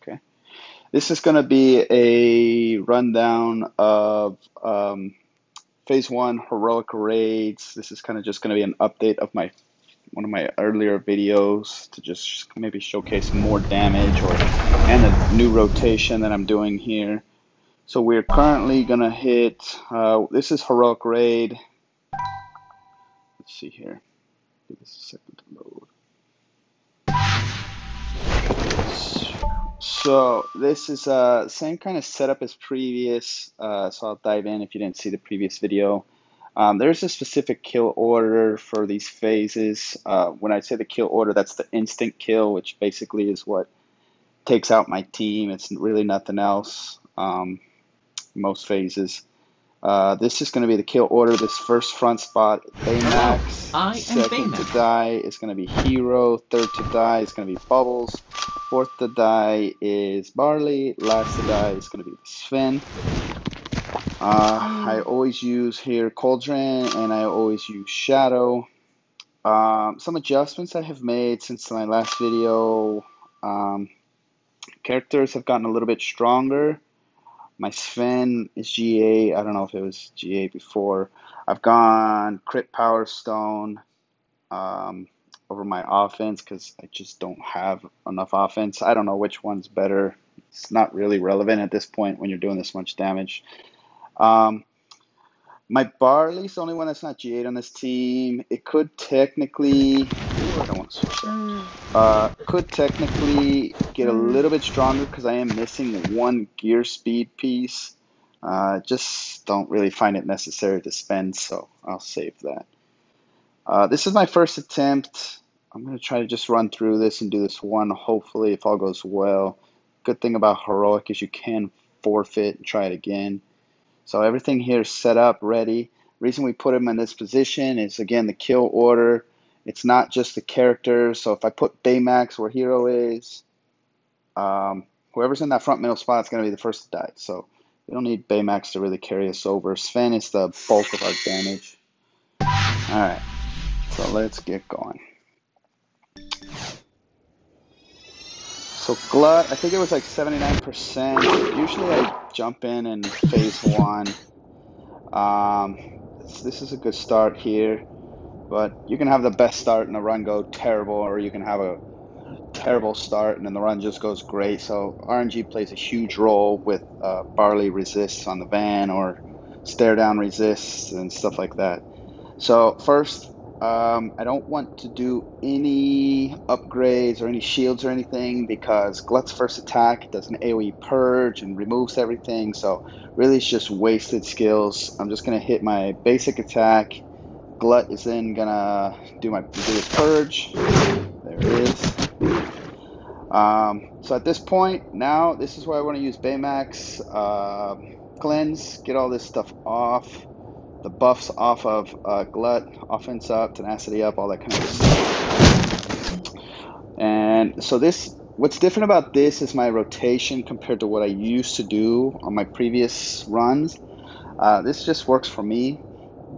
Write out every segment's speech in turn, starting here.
Okay. This is going to be a rundown of Phase 1 heroic raids. This is kind of just going to be an update of one of my earlier videos to just maybe showcase more damage and a new rotation that I'm doing here. So we're currently going to hit, this is heroic raid. Let's see here. Give this a second to load. So this is same kind of setup as previous, so I'll dive in if you didn't see the previous video. There's a specific kill order for these phases. When I say the kill order, that's the instant kill, which basically is what takes out my team. It's really nothing else, most phases. This is going to be the kill order. This first front spot, Baymax. I am Second to Baymax. die is going to be Hero. Third to die is going to be Bubbles. Fourth to die is Barley. Last to die is going to be Sven. I always use here Cauldron, and I always use Shadow. Some adjustments I have made since my last video. Characters have gotten a little bit stronger. My Sven is GA. I don't know if it was GA before. I've gone Crit Power Stone over my offense because I just don't have enough offense. I don't know which one's better. It's not really relevant at this point when you're doing this much damage. My Barley's the only one that's not GA'd on this team. It could technically, I don't want to switch that. Could technically get a little bit stronger because I am missing one gear speed piece. Just don't really find it necessary to spend, so I'll save that. This is my first attempt. I'm going to try to just run through this and do this one, hopefully, if all goes well. Good thing about heroic is you can forfeit and try it again. So everything here is set up, ready. Reason we put him in this position is, again, the kill order. It's not just the characters. So if I put Baymax where Hero is, whoever's in that front middle spot is going to be the first to die. So we don't need Baymax to really carry us over. Sven is the bulk of our damage. All right, so let's get going. So Glut, I think it was like 79%. Usually I jump in phase 1. This is a good start here, but you can have the best start and the run go terrible, or you can have a terrible start and then the run just goes great. So RNG plays a huge role with Barley resists on the van or stare down resists and stuff like that. So first, I don't want to do any upgrades or any shields or anything because Glut's first attack does an AoE purge and removes everything. So really it's just wasted skills. I'm just going to hit my basic attack. Glut is then going to do his purge. There it is. So at this point, now this is where I want to use Baymax. Cleanse, get all this stuff off. The buffs off of Glut, offense up, tenacity up, all that kind of stuff. And so what's different about this is my rotation compared to what I used to do on my previous runs. This just works for me.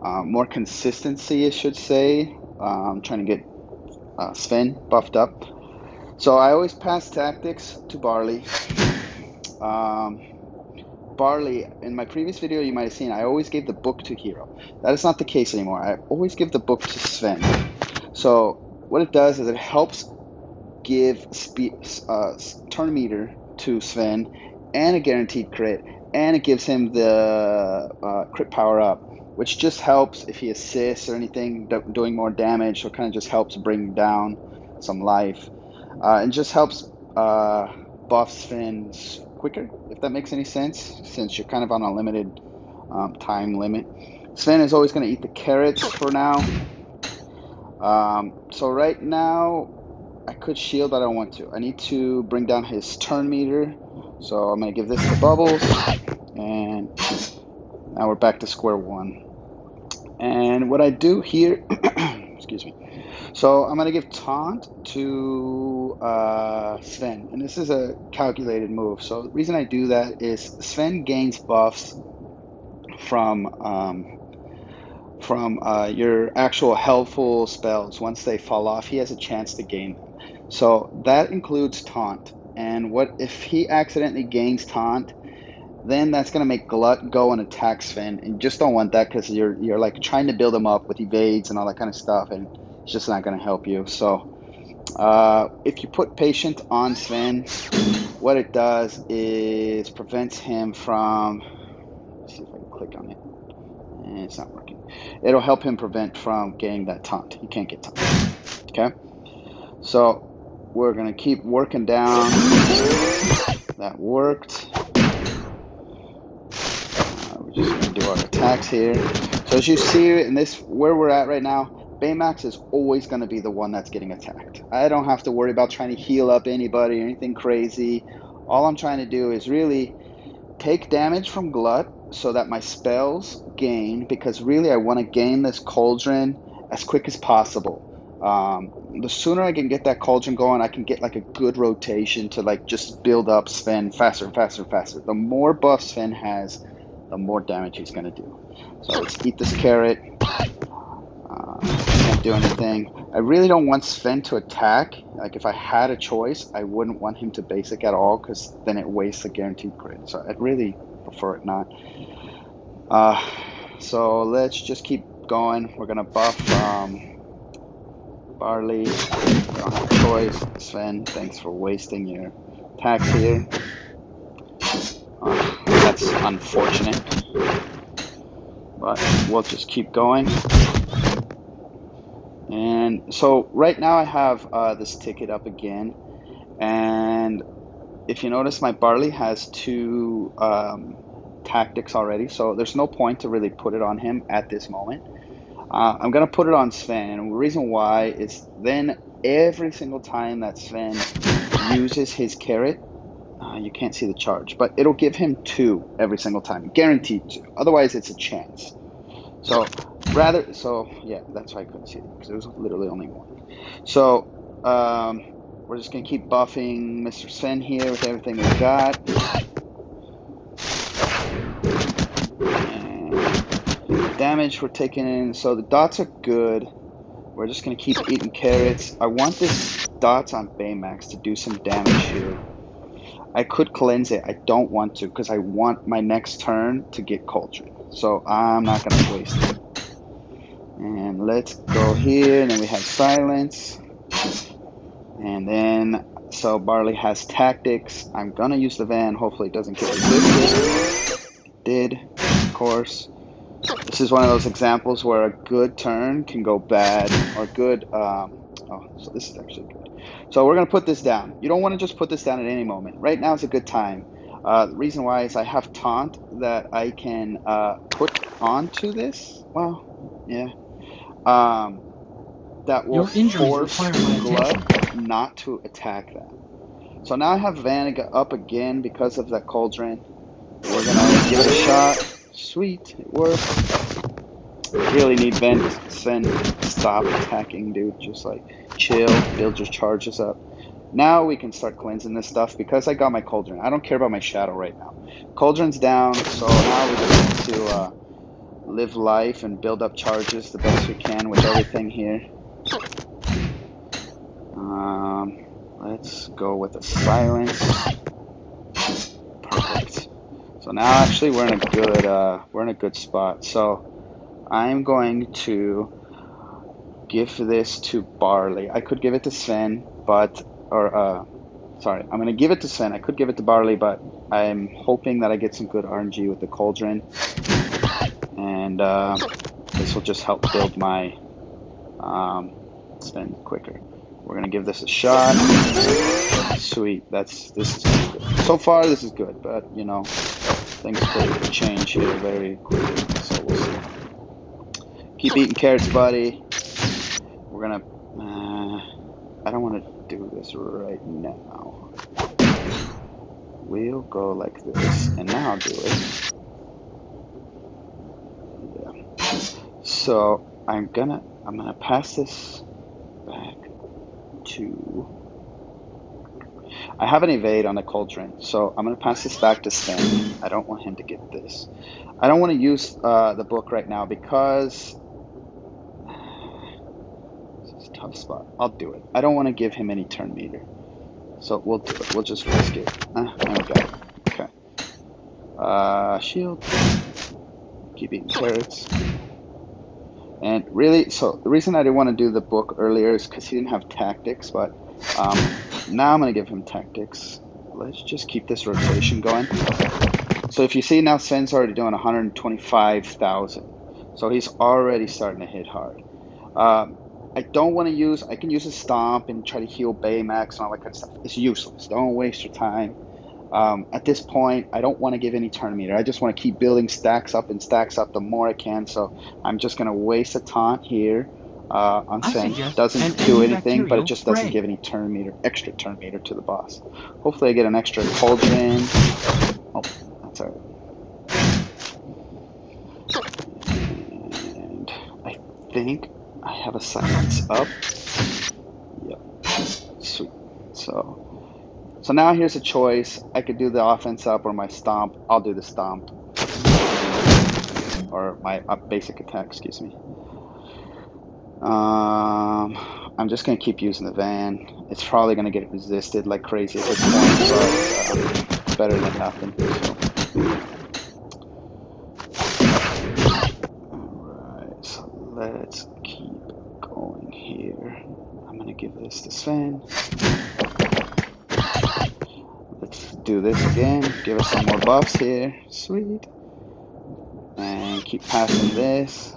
More consistency, I should say. I'm trying to get Sven buffed up. So I always pass tactics to Barley. Barley, in my previous video you might have seen, I always gave the book to Hero. That is not the case anymore. I always give the book to Sven. So what it does is it helps give turn meter to Sven and a guaranteed crit, and it gives him the crit power up, which just helps if he assists or anything, doing more damage. So it kind of just helps bring down some life. And just helps buff Sven quicker, if that makes any sense, since you're kind of on a limited time limit. Sven is always going to eat the carrots for now. So right now, I could shield, but I don't want to. I need to bring down his turn meter. So I'm going to give this to Bubbles. And now we're back to square one. And what I do here, excuse me. So I'm going to give Taunt to Sven, and this is a calculated move. So the reason I do that is Sven gains buffs from your actual helpful spells. Once they fall off, he has a chance to gain them. So that includes Taunt. And what if he accidentally gains taunt? Then that's gonna make Glut go and attack Sven, and you just don't want that because you're like trying to build him up with evades and all that kind of stuff, and it's just not gonna help you. So if you put Patient on Sven, what it does is prevents him from. Let's see if I can click on it. It's not working. It'll help him prevent from getting that taunt. He can't get taunt. Okay. So we're gonna keep working down. That worked. We're just gonna do our attacks here. So as you see in this, where we're at right now, Baymax is always gonna be the one that's getting attacked. I don't have to worry about trying to heal up anybody or anything crazy. All I'm trying to do is really take damage from Glut so that my spells gain, because really I want to gain this Cauldron as quick as possible. The sooner I can get that Cauldron going, I can get like a good rotation to like just build up Sven faster and faster and faster. The more buff Sven has, the more damage he's going to do. So let's eat this carrot. Can't do anything. I really don't want Sven to attack. Like if I had a choice, I wouldn't want him to basic at all, because then it wastes a guaranteed crit. So I'd really prefer it not. So let's just keep going. We're gonna buff Barley. We don't have a choice. Sven, thanks for wasting your attacks here. That's unfortunate, but we'll just keep going. And so right now I have this ticket up again, and if you notice, my Barley has 2 tactics already, so there's no point to really put it on him at this moment. I'm gonna put it on Sven, and the reason why is then every single time that Sven uses his carrot, you can't see the charge, but it'll give him 2 every single time, guaranteed 2. Otherwise, it's a chance. So yeah, that's why I couldn't see it, because it was literally only 1. So we're just gonna keep buffing Mr. Sven here with everything we got. And the damage we're taking in, so the dots are good. We're just gonna keep eating carrots. I want this dots on Baymax to do some damage here. I could cleanse it. I don't want to, because I want my next turn to get Cauldron. So I'm not going to waste it. And let's go here, and then we have Silence. And then, so Barley has Tactics. I'm going to use the Van. Hopefully it doesn't get resisted. It did, of course. This is one of those examples where a good turn can go bad, or good, so this is actually good. So we're going to put this down. You don't want to just put this down at any moment. Right now is a good time. The reason why is I have Taunt that I can put onto this. Well, yeah. That will force Glut not to attack that. So now I have Vaniga up again because of that Cauldron. We're going to give it a shot. Sweet, it worked. Really need Sven to stop attacking, dude. Just like chill, build your charges up. Now we can start cleansing this stuff because I got my Cauldron. I don't care about my Shadow right now. Cauldron's down, so now we just need to live life and build up charges the best we can with everything here. Let's go with a Silence. Perfect. So now actually we're in a good spot. So I'm going to give this to Barley. I could give it to Sven, sorry, I'm going to give it to Sven. I could give it to Barley, but I'm hoping that I get some good RNG with the Cauldron. And this will just help build my Sven quicker. We're going to give this a shot. Sweet. This is good. So far, this is good, but, you know, things could change here very quickly, so we'll see. Keep eating carrots, buddy. We're going to... I don't want to do this right now. We'll go like this, and now I'll do it. Yeah. So I'm gonna pass this back to. I have an evade on the Cauldron, so I'm gonna pass this back to Sven. I don't want him to get this. I don't want to use the book right now because this is a tough spot. I'll do it. I don't want to give him any turn meter. So we'll do it. We'll just risk it. And we got it. Okay. Shield. Keep eating carrots. And really, so the reason I didn't want to do the book earlier is because he didn't have tactics, but now I'm going to give him tactics. Let's just keep this rotation going. So if you see now, Sven's already doing 125,000. So he's already starting to hit hard. I don't want to use, I can use a stomp and try to heal Baymax and all that kind of stuff. It's useless. Don't waste your time. At this point, I don't want to give any turn meter. I just want to keep building stacks up and stacks up the more I can. So I'm just going to waste a taunt here on Sven. Doesn't do anything, but it just doesn't give any turn meter, extra turn meter to the boss. Hopefully I get an extra cauldron. Oh, that's all right. And I think I have a silence up. Yep. Sweet. So now here's a choice. I could do the offense up or my stomp. I'll do the stomp. Or my basic attack, excuse me. I'm just going to keep using the van. It's probably going to get resisted like crazy at this point, but better than nothing. Alright, so let's keep going here. I'm going to give this to Sven. Let's do this again. Give us some more buffs here. Sweet. And keep passing this.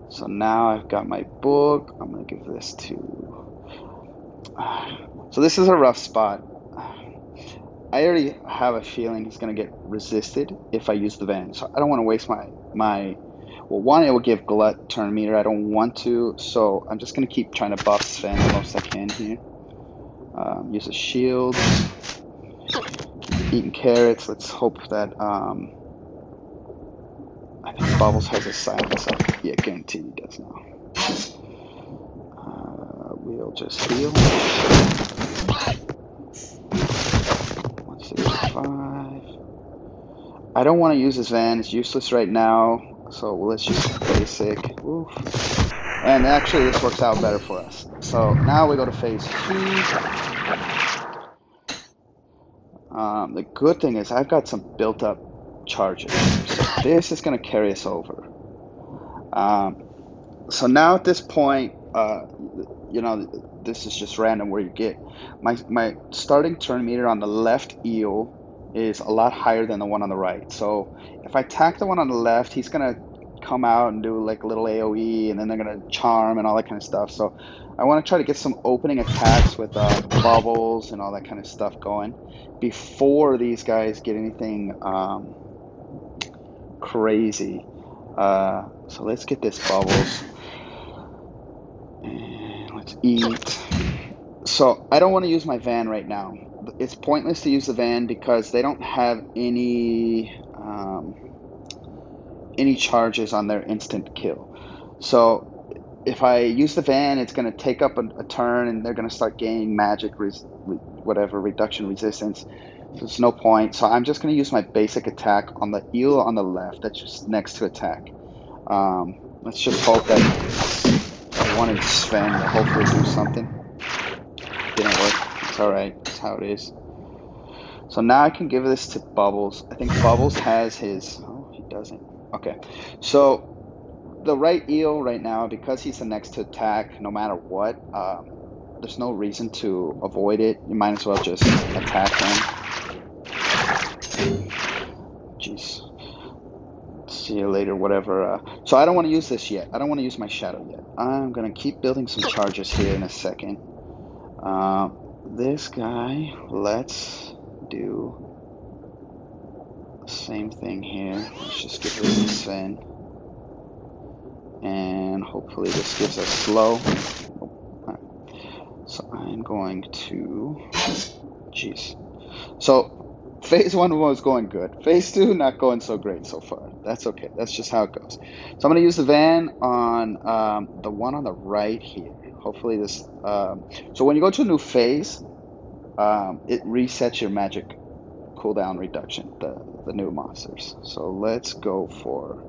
So now I've got my book. I'm going to give this to... So this is a rough spot. I already have a feeling he's going to get resisted if I use the van. So I don't want to waste my... Well, one, it will give Glut turn meter. I don't want to. So I'm just going to keep trying to buff Sven the most I can here. Use a shield. Keep eating carrots. Let's hope that... I think Bubbles has a silence up. Yeah, guaranteed he does now. We'll just heal. 165. I don't want to use this van. It's useless right now. So let's just basic. Oof. And actually, this works out better for us. So now we go to phase 2. The good thing is I've got some built up charges. So this is going to carry us over. So now at this point, you know, this is just random where you get. My starting turn meter on the left eel is a lot higher than the one on the right. So if I attack the one on the left, he's going to come out and do like a little AoE, and then they're going to charm and all that kind of stuff. So I want to try to get some opening attacks with bubbles and all that kind of stuff going before these guys get anything crazy. So let's get this bubbles and let's eat. So I don't want to use my van right now. It's pointless to use the van because they don't have any charges on their instant kill. So if I use the van, it's going to take up a turn and they're going to start gaining magic reduction resistance. So there's no point. So I'm just going to use my basic attack on the eel on the left. That's just next to attack. Let's just hope that I wanted Sven to hopefully do something. Didn't work. It's alright. That's how it is. So now I can give this to Bubbles. I think Bubbles has his... Oh, he doesn't. Okay. So the right eel right now, because he's the next to attack, no matter what, there's no reason to avoid it. You might as well just attack him. Jeez. See you later, whatever. So I don't want to use this yet. I don't want to use my shadow yet. I'm going to keep building some charges here in a second. This guy, let's do the same thing here. Let's just get rid of Sven. And hopefully this gives us slow. So I'm going to... Jeez. So phase 1 was going good. Phase 2 not going so great so far. That's okay. That's just how it goes. So I'm going to use the van on the one on the right here. Hopefully this... so when you go to a new phase, it resets your magic cooldown reduction, the new monsters. So let's go for...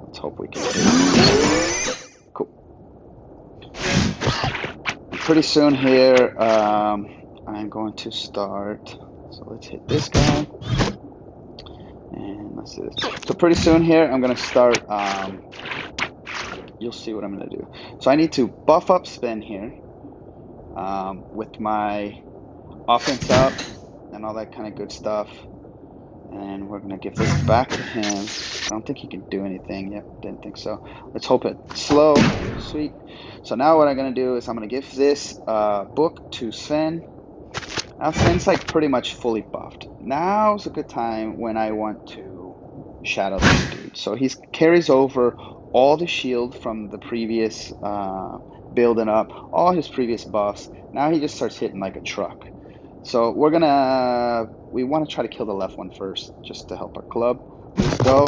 let's hope we can do it. Cool. pretty soon here, I'm going to start. So let's hit this guy. And let's do this. So pretty soon here, I'm going to start. You'll see what I'm going to do. So I need to buff up Sven here with my offense up and all that kind of good stuff. And we're going to give this back to him. I don't think he can do anything. Yep, didn't think so. Let's hope it's slow. Sweet. So now what I'm going to do is I'm going to give this book to Sven. Now Sven's like pretty much fully buffed. Now's a good time when I want to shadow this dude. So he carries over all the shield from the previous building up, all his previous buffs. Now he just starts hitting like a truck. So we want to try to kill the left one first, just to help our club. Let's go.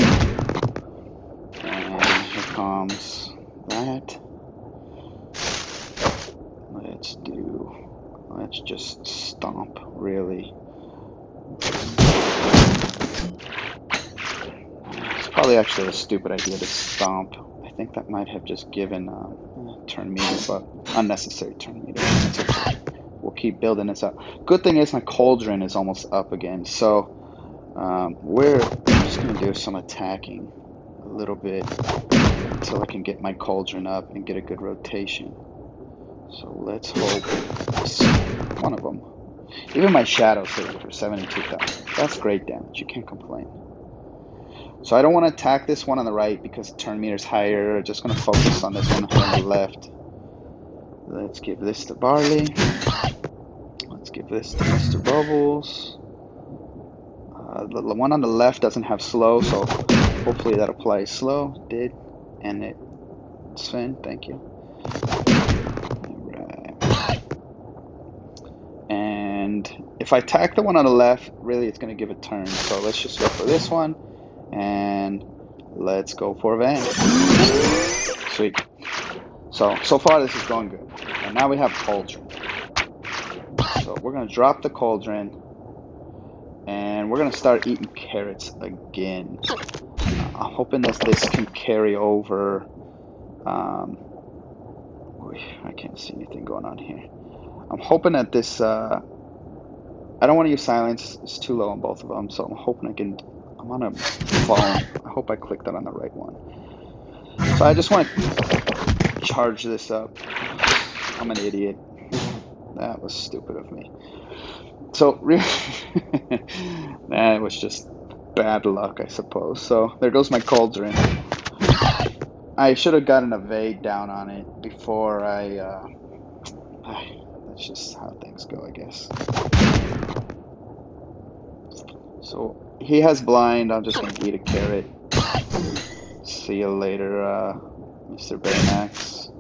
And here comes that. Let's just stomp, really. It's probably actually a stupid idea to stomp. I think that might have just given turn meter, but unnecessary turn meter. That's okay. We'll keep building this up. Good thing is my cauldron is almost up again, so we're just going to do some attacking a little bit until I can get my cauldron up and get a good rotation. So let's hope it's one of them. Even my shadow's hitting for 72,000. That's great damage. You can't complain. So I don't want to attack this one on the right because the turn meter's higher. Just going to focus on this one on the left. Let's give this to Barley. Let's give this to Mr. Bubbles. The one on the left doesn't have slow, so hopefully that applies slow. Did. And it. Sven, thank you. And if I attack the one on the left, really it's going to give a turn. So let's just go for this one. And let's go for Van. Sweet. So far this is going good. And now we have Cauldron. So we're going to drop the Cauldron. And we're going to start eating carrots again. I'm hoping that this can carry over. I can't see anything going on here. I'm hoping that this, I don't want to use silence, it's too low on both of them, so I'm hoping I'm on a phone, I hope I clicked that on the right one. So I just want to charge this up. I'm an idiot. That was stupid of me. So, really, that was just bad luck, I suppose. So, there goes my cauldron. I should have gotten a Vade down on it before that's just how things go, I guess. So he has blind. I'm just gonna eat a carrot. See you later, Mr. Baymax.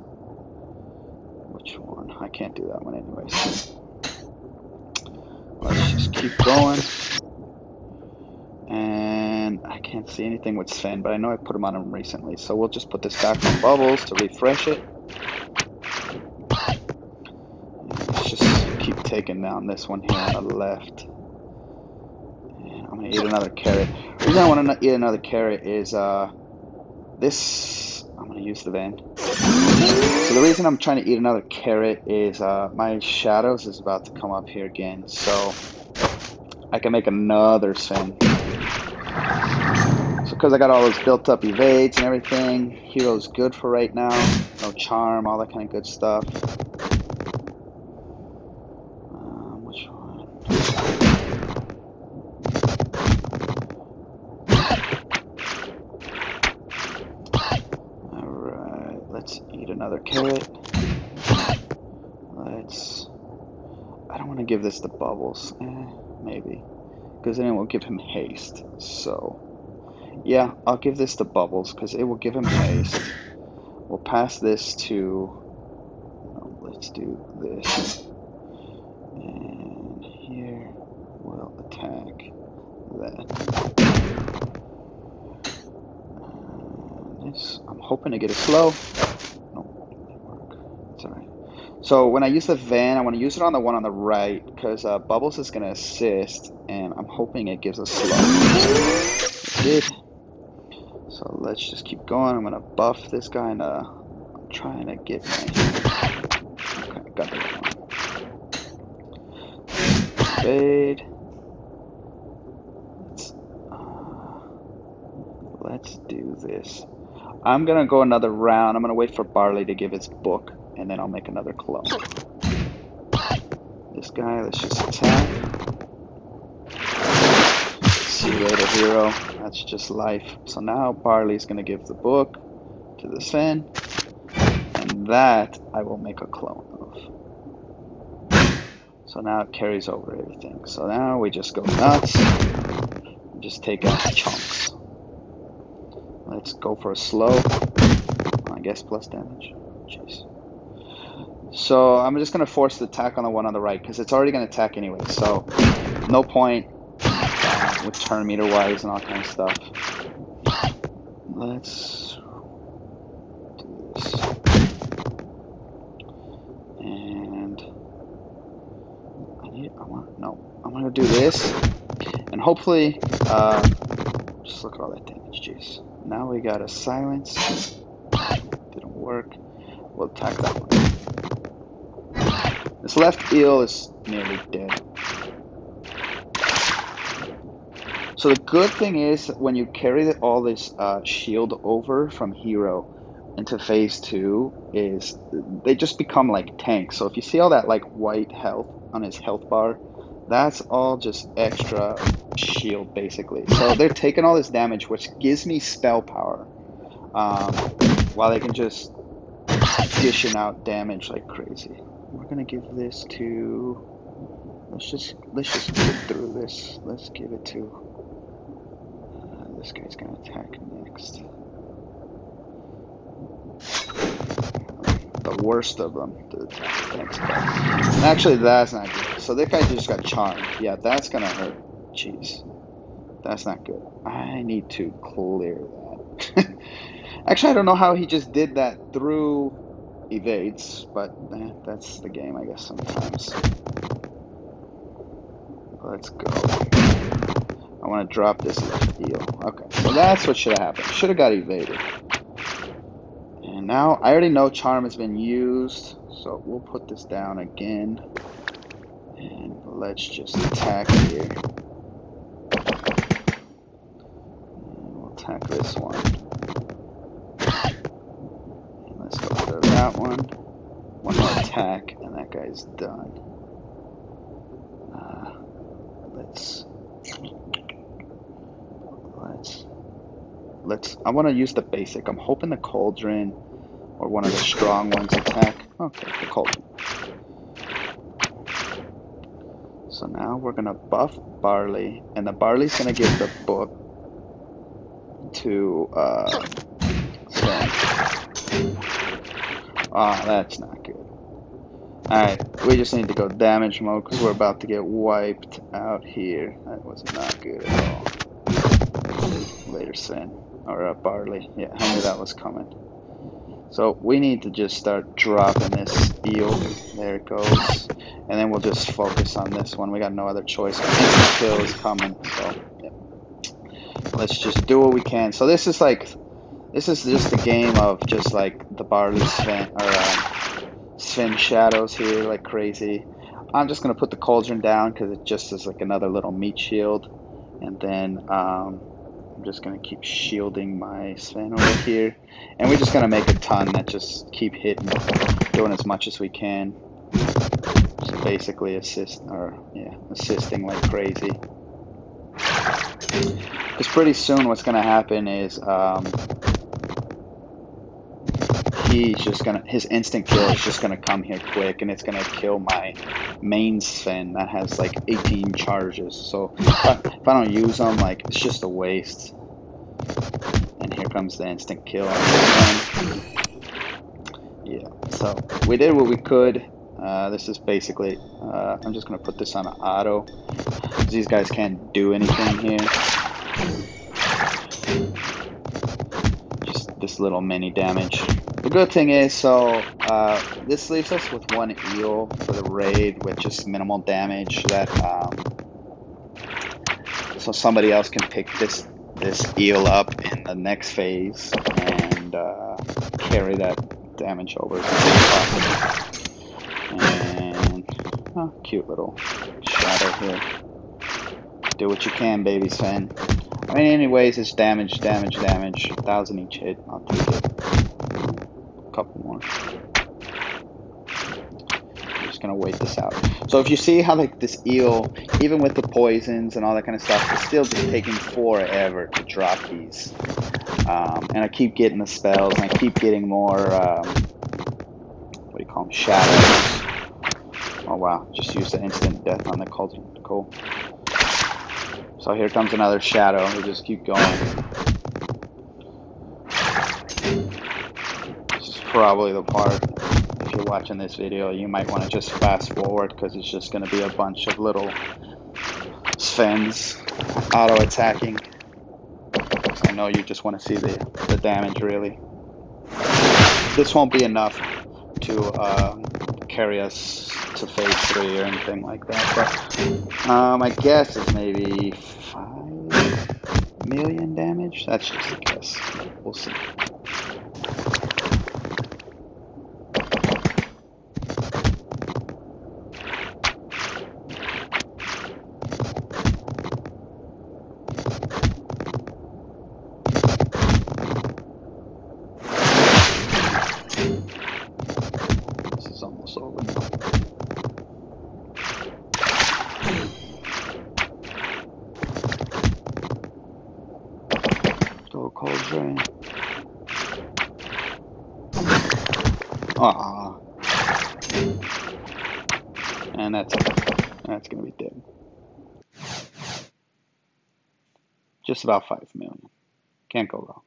Which one? I can't do that one anyways. Let's just keep going. And I can't see anything with Sven, but I know I put him on him recently. So we'll just put this back on Bubbles to refresh it. Let's just keep taking down this one here on the left. And I'm going to eat another carrot. The reason I want to eat another carrot is this. I'm going to use the van. So the reason I'm trying to eat another carrot is my shadows is about to come up here again. So I can make another Sven. So because I got all those built up evades and everything, hero's good for right now. No charm, all that kind of good stuff. Which one? Alright, let's eat another carrot. I don't want to give this to Bubbles. Maybe. Because then it will give him haste. So, yeah, I'll give this to Bubbles because it will give him haste. We'll pass this to. Let's do this. And here we'll attack that. This, I'm hoping to get it slow. Nope, didn't work. It's alright. So when I use the van, I want to use it on the one on the right because Bubbles is going to assist, and I'm hoping it gives us slow. It did. So let's just keep going. I'm going to buff this guy, and I'm trying to get my... Okay, got the evade. Let's do this. I'm gonna go another round. I'm gonna wait for Barley to give his book, and then I'll make another clone. This guy, let's just attack. See you later, hero. That's just life. So now Barley's gonna give the book to the Sven, and that I will make a clone of. So now it carries over everything. So now we just go nuts and just take out chunks. Let's go for a slow. I guess plus damage. Jeez. So I'm just gonna force the attack on the one on the right because it's already gonna attack anyway. So no point with turn meter wise and all kind of stuff. Let's do this. And I'm gonna do this, and hopefully, just look at all that damage. Jeez. Now we got a silence. Didn't work. We'll attack that one. This left eel is nearly dead. So the good thing is when you carry all this shield over from hero into phase 2 is they just become like tanks. So if you see all that like white health on his health bar, that's all just extra shield basically. So they're taking all this damage, which gives me spell power, while they can just dishing out damage like crazy. We're gonna give this to. Let's just get through this. Let's give it to. This guy's gonna attack next. The worst of them to attack next guy. Actually, that's not good. So that guy just got charmed. Yeah, that's gonna hurt. Jeez, that's not good. I need to clear that. Actually, I don't know how he just did that through evades, but that's the game, I guess, sometimes. Let's go. I want to drop this left eel. Okay, so that's what should have happened. Should have got evaded. And now, I already know charm has been used, so we'll put this down again. And let's just attack here. And we'll attack this one. Let's go for that one. One more attack, and that guy's done. I want to use the basic. I'm hoping the cauldron or one of the strong ones attack. Okay, the cauldron. So now we're gonna buff Barley, and the Barley's gonna give the book to Sven. Ah, that's not good. Alright, we just need to go damage mode because we're about to get wiped out here. That was not good at all. Later, Sven. Or Barley. Yeah, I knew that was coming. So we need to just start dropping this eel. There it goes. And then we'll just focus on this one. We got no other choice. Instant kill is coming. So yeah. Let's just do what we can. So this is just a game of just like the Barley Sven or Sven shadows here like crazy. I'm just gonna put the cauldron down because it just is like another little meat shield. And then I'm just going to keep shielding my Sven over here. And we're just going to make a ton that just keep hitting, doing as much as we can. So basically assisting like crazy. Because pretty soon what's going to happen is his instant kill is just going to come here quick, and it's going to kill my main Sven that has like 18 charges. So if I don't use them, like it's just a waste. And here comes the instant kill. Yeah, so we did what we could. This is basically, I'm just going to put this on auto. These guys can't do anything here. Just this little mini damage. The good thing is, so this leaves us with one eel for the raid with just minimal damage. That so somebody else can pick this eel up in the next phase and carry that damage over as much as possible. And cute little shadow here. Do what you can, baby Sven. I mean, anyways, it's damage. 1,000 each hit. I'll take it. A couple more. I'm just gonna wait this out. So if you see how like this eel, even with the poisons and all that kind of stuff, it's still just taking forever to drop these. And I keep getting the spells, and I keep getting more, what do you call them, shadows. Oh wow, just used the instant death on the cauldron. Cool. So here comes another shadow. We just keep going. This is probably the part, if you're watching this video, you might want to just fast forward, because it's just going to be a bunch of little Svens auto-attacking. I know you just want to see the damage, really. This won't be enough to carry us to phase 3 or anything like that, but my guess is maybe 5 million damage. That's just a guess. We'll see. This is almost over now. Go cold drain. Ah, and that's gonna be dead. Just about 5 million. Can't go wrong.